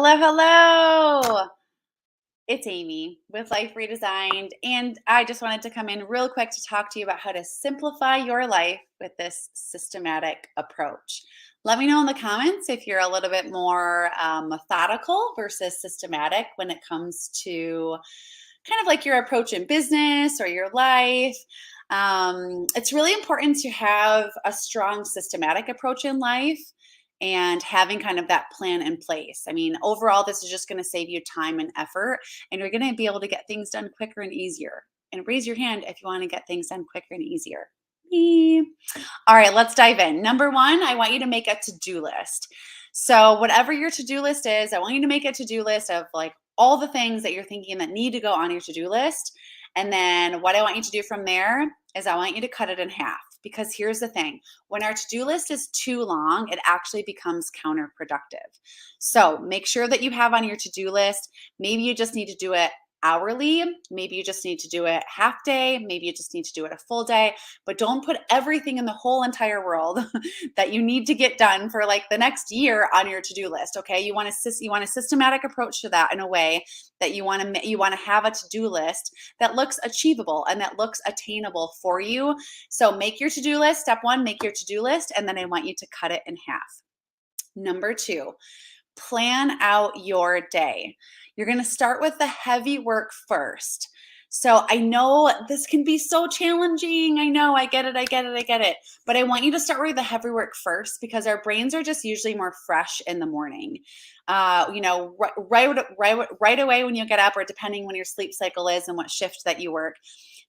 Hello, hello. It's Amy with Life Redesigned, and I just wanted to come in real quick to talk to you about how to simplify your life with this systematic approach. Let me know in the comments if you're a little bit more methodical versus systematic when it comes to kind of like your approach in business or your life. It's really important to have a strong systematic approach in life and having kind of that plan in place. I mean, overall, this is just going to save you time and effort, and you're going to be able to get things done quicker and easier. And raise your hand if you want to get things done quicker and easier. Me. All right, let's dive in. Number one, I want you to make a to do list. So, whatever your to do list is, I want you to make a to do list of like all the things that you're thinking that need to go on your to do list. And then, what I want you to do from there is I want you to cut it in half. Because here's the thing, when our to do list is too long, it actually becomes counterproductive. So, make sure that you have on your to do list, maybe you just need to do it hourly, maybe you just need to do it half day, maybe you just need to do it a full day, but don't put everything in the whole entire world that you need to get done for like the next year on your to-do list. Okay, you want a systematic approach to that in a way that you want to have a to-do list that looks achievable and that looks attainable for you. So make your to-do list. Step one, make your to-do list, and then I want you to cut it in half. Number two, plan out your day. You're going to start with the heavy work first. So I know this can be so challenging. I know, I get it. But I want you to start with the heavy work first because our brains are just usually more fresh in the morning. Right away when you get up, or depending when your sleep cycle is and what shift that you work,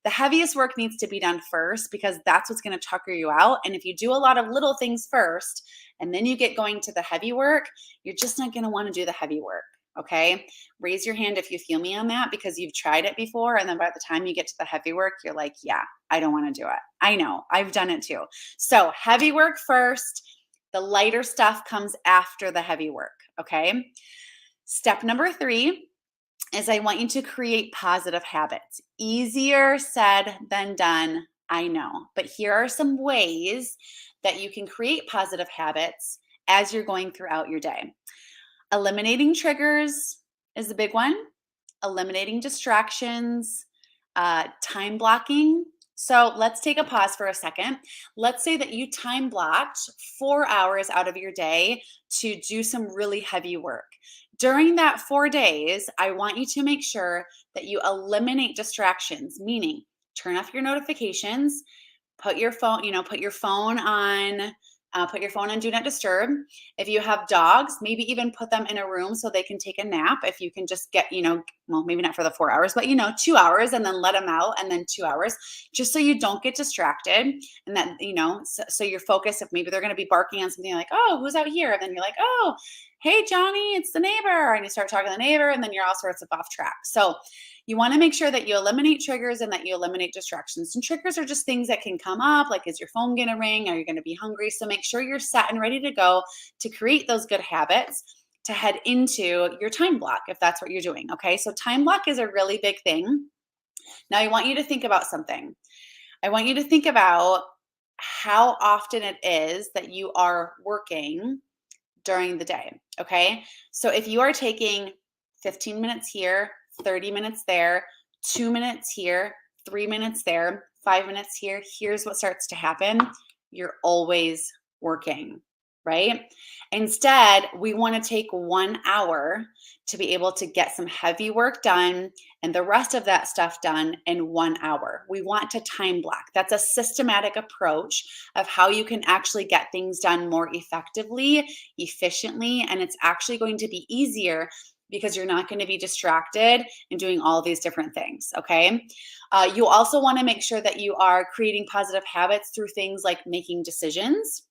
the heaviest work needs to be done first because that's what's going to tucker you out. And if you do a lot of little things first and then you get going to the heavy work, you're just not going to want to do the heavy work. Okay. Raise your hand if you feel me on that because you've tried it before. And then by the time you get to the heavy work, you're like, yeah, I don't want to do it. I know, I've done it too. So heavy work first, the lighter stuff comes after the heavy work. Okay. Step number three is I want you to create positive habits. Easier said than done, I know. But here are some ways that you can create positive habits as you're going throughout your day. Eliminating triggers is a big one. Eliminating distractions, time blocking. So let's take a pause for a second. Let's say that you time blocked 4 hours out of your day to do some really heavy work. During that 4 days, I want you to make sure that you eliminate distractions, meaning turn off your notifications, put your phone on put your phone on do not disturb. If you have dogs, maybe even put them in a room so they can take a nap. If you can just get, well, maybe not for the 4 hours, but 2 hours and then let them out and then 2 hours, just so you don't get distracted. And that, so your focus, if maybe they're going to be barking on something like, oh, who's out here? And then you're like, oh, hey, Johnny, it's the neighbor. And you start talking to the neighbor and then you're all sorts of off track. So you want to make sure that you eliminate triggers and that you eliminate distractions. And triggers are just things that can come up, like is your phone going to ring? Are you going to be hungry? So make sure you're set and ready to go to create those good habits to head into your time block if that's what you're doing. Okay, so time block is a really big thing. Now I want you to think about something. I want you to think about how often it is that you are working during the day. Okay, so if you are taking 15 minutes here, 30 minutes there, 2 minutes here, 3 minutes there, 5 minutes here, here's what starts to happen. You're always working, right? Instead, we want to take 1 hour to be able to get some heavy work done and the rest of that stuff done in 1 hour. We want to time block. That's a systematic approach of how you can actually get things done more effectively, efficiently, and it's actually going to be easier because you're not going to be distracted and doing all these different things, okay? You also want to make sure that you are creating positive habits through things like making decisions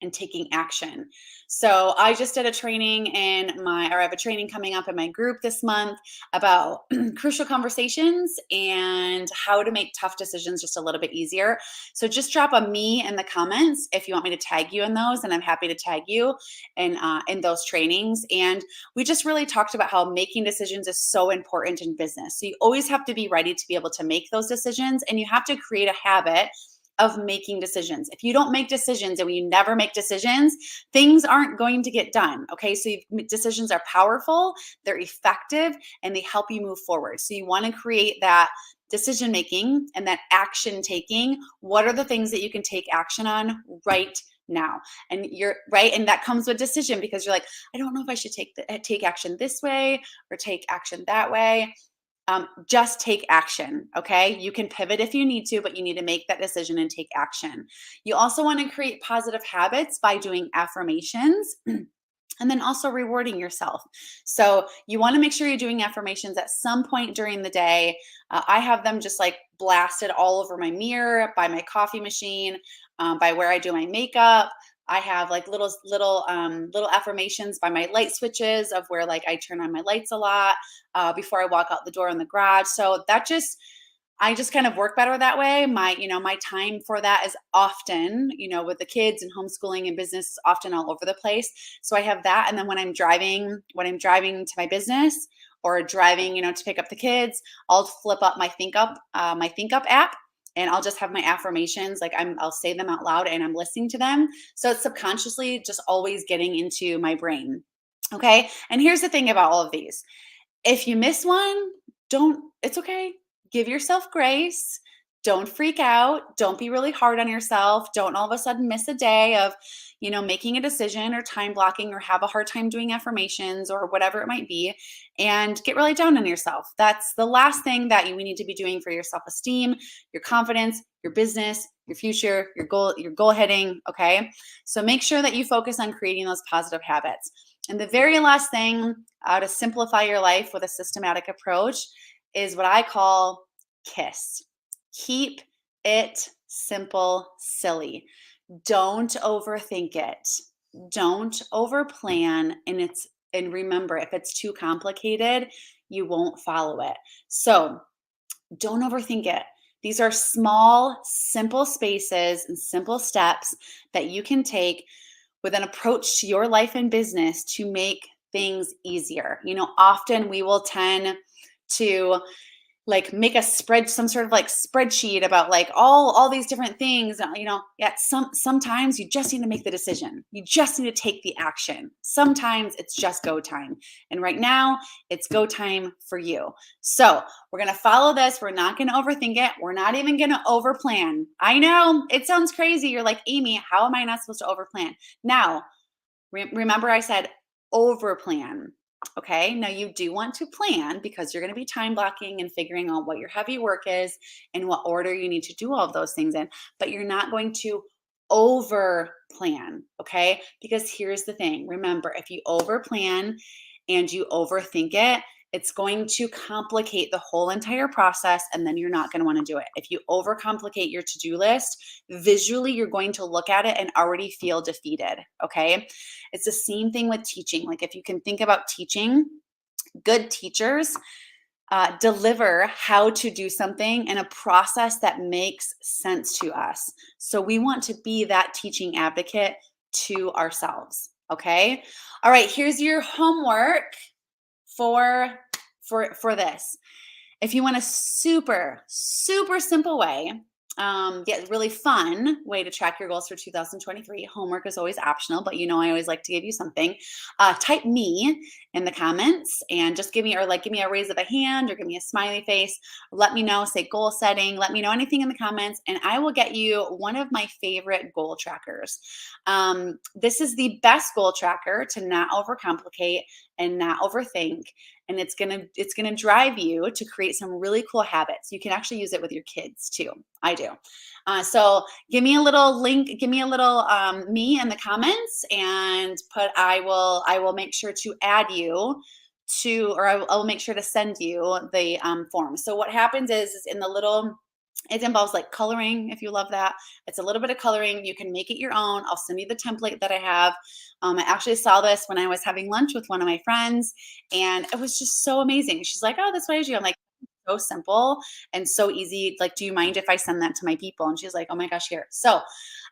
and taking action. So I just did a training I have a training coming up in my group this month about crucial conversations and how to make tough decisions just a little bit easier. So just drop a me in the comments if you want me to tag you in those, and I'm happy to tag you in those trainings. And we just really talked about how making decisions is so important in business. So you always have to be ready to be able to make those decisions, and you have to create a habit of making decisions. If you don't make decisions and you never make decisions, things aren't going to get done. Okay. So decisions are powerful, they're effective, and they help you move forward. So you want to create that decision making and that action taking. What are the things that you can take action on right now? And you're right, and that comes with decision, because you're like, I don't know if I should take action this way or take action that way. Just take action. Okay. You can pivot if you need to, but you need to make that decision and take action. You also want to create positive habits by doing affirmations. And then also rewarding yourself. So you want to make sure you're doing affirmations at some point during the day. I have them just like blasted all over my mirror, by my coffee machine, by where I do my makeup. I have like little affirmations by my light switches of where like I turn on my lights a lot before I walk out the door in the garage. So I just kind of work better that way. My time for that is often, with the kids and homeschooling and business, is often all over the place. So I have that. And then when I'm driving to my business, or driving, to pick up the kids, I'll flip up my Think Up app, and I'll just have my affirmations. Like I'll say them out loud and I'm listening to them. So it's subconsciously just always getting into my brain. Okay. And here's the thing about all of these. If you miss one, it's okay. Give yourself grace. Don't freak out. Don't be really hard on yourself. Don't all of a sudden miss a day of, making a decision or time blocking, or have a hard time doing affirmations or whatever it might be, and get really down on yourself. That's the last thing that we need to be doing for your self-esteem, your confidence, your business, your future, your goal hitting. Okay. So make sure that you focus on creating those positive habits. And the very last thing to simplify your life with a systematic approach is what I call KISS. Keep it simple, silly. Don't overthink it. Don't overplan. And remember, if it's too complicated, you won't follow it. So don't overthink it. These are small, simple spaces and simple steps that you can take with an approach to your life and business to make things easier. Often we will tend to like make some sort of like spreadsheet about like all these different things, sometimes you just need to make the decision. You just need to take the action. Sometimes it's just go time. And right now it's go time for you. So we're going to follow this. We're not going to overthink it. We're not even going to overplan. I know it sounds crazy. You're like, Amy, how am I not supposed to overplan? Now, remember I said overplan. Okay. Now you do want to plan, because you're going to be time blocking and figuring out what your heavy work is and what order you need to do all of those things in, but you're not going to over plan. Okay. Because here's the thing. Remember, if you over plan and you overthink it, it's going to complicate the whole entire process, and then you're not going to want to do it. If you overcomplicate your to-do list, visually, you're going to look at it and already feel defeated. Okay. It's the same thing with teaching. Like if you can think about teaching, good teachers deliver how to do something in a process that makes sense to us. So we want to be that teaching advocate to ourselves. Okay. All right. Here's your homework for this. If you want a super, super simple way, yet really fun way to track your goals for 2023, homework is always optional, but I always like to give you something. Type me in the comments and just give me a raise of a hand or give me a smiley face. Let me know, say goal setting, let me know anything in the comments, and I will get you one of my favorite goal trackers. This is the best goal tracker to not overcomplicate and not overthink. And it's gonna drive you to create some really cool habits. You can actually use it with your kids too. I do. So give me a little link, give me a little me in the comments, and I will make sure to add you to, or I'll make sure to send you the form. So what happens is in the little, it involves like coloring, if you love that. It's a little bit of coloring. You can make it your own. I'll send you the template that I have. I actually saw this when I was having lunch with one of my friends, and it was just so amazing. She's like, oh, that's what I do. I'm like, so simple and so easy. Like, do you mind if I send that to my people? And she's like, oh my gosh, here. So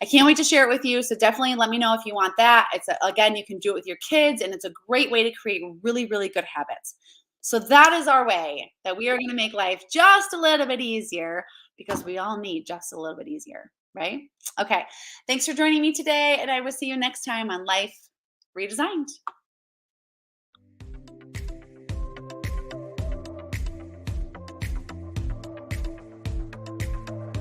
I can't wait to share it with you. So definitely let me know if you want that. Again, you can do it with your kids, and it's a great way to create really, really good habits. So that is our way that we are going to make life just a little bit easier, because we all need just a little bit easier, right? Okay. Thanks for joining me today, and I will see you next time on Life Redesigned.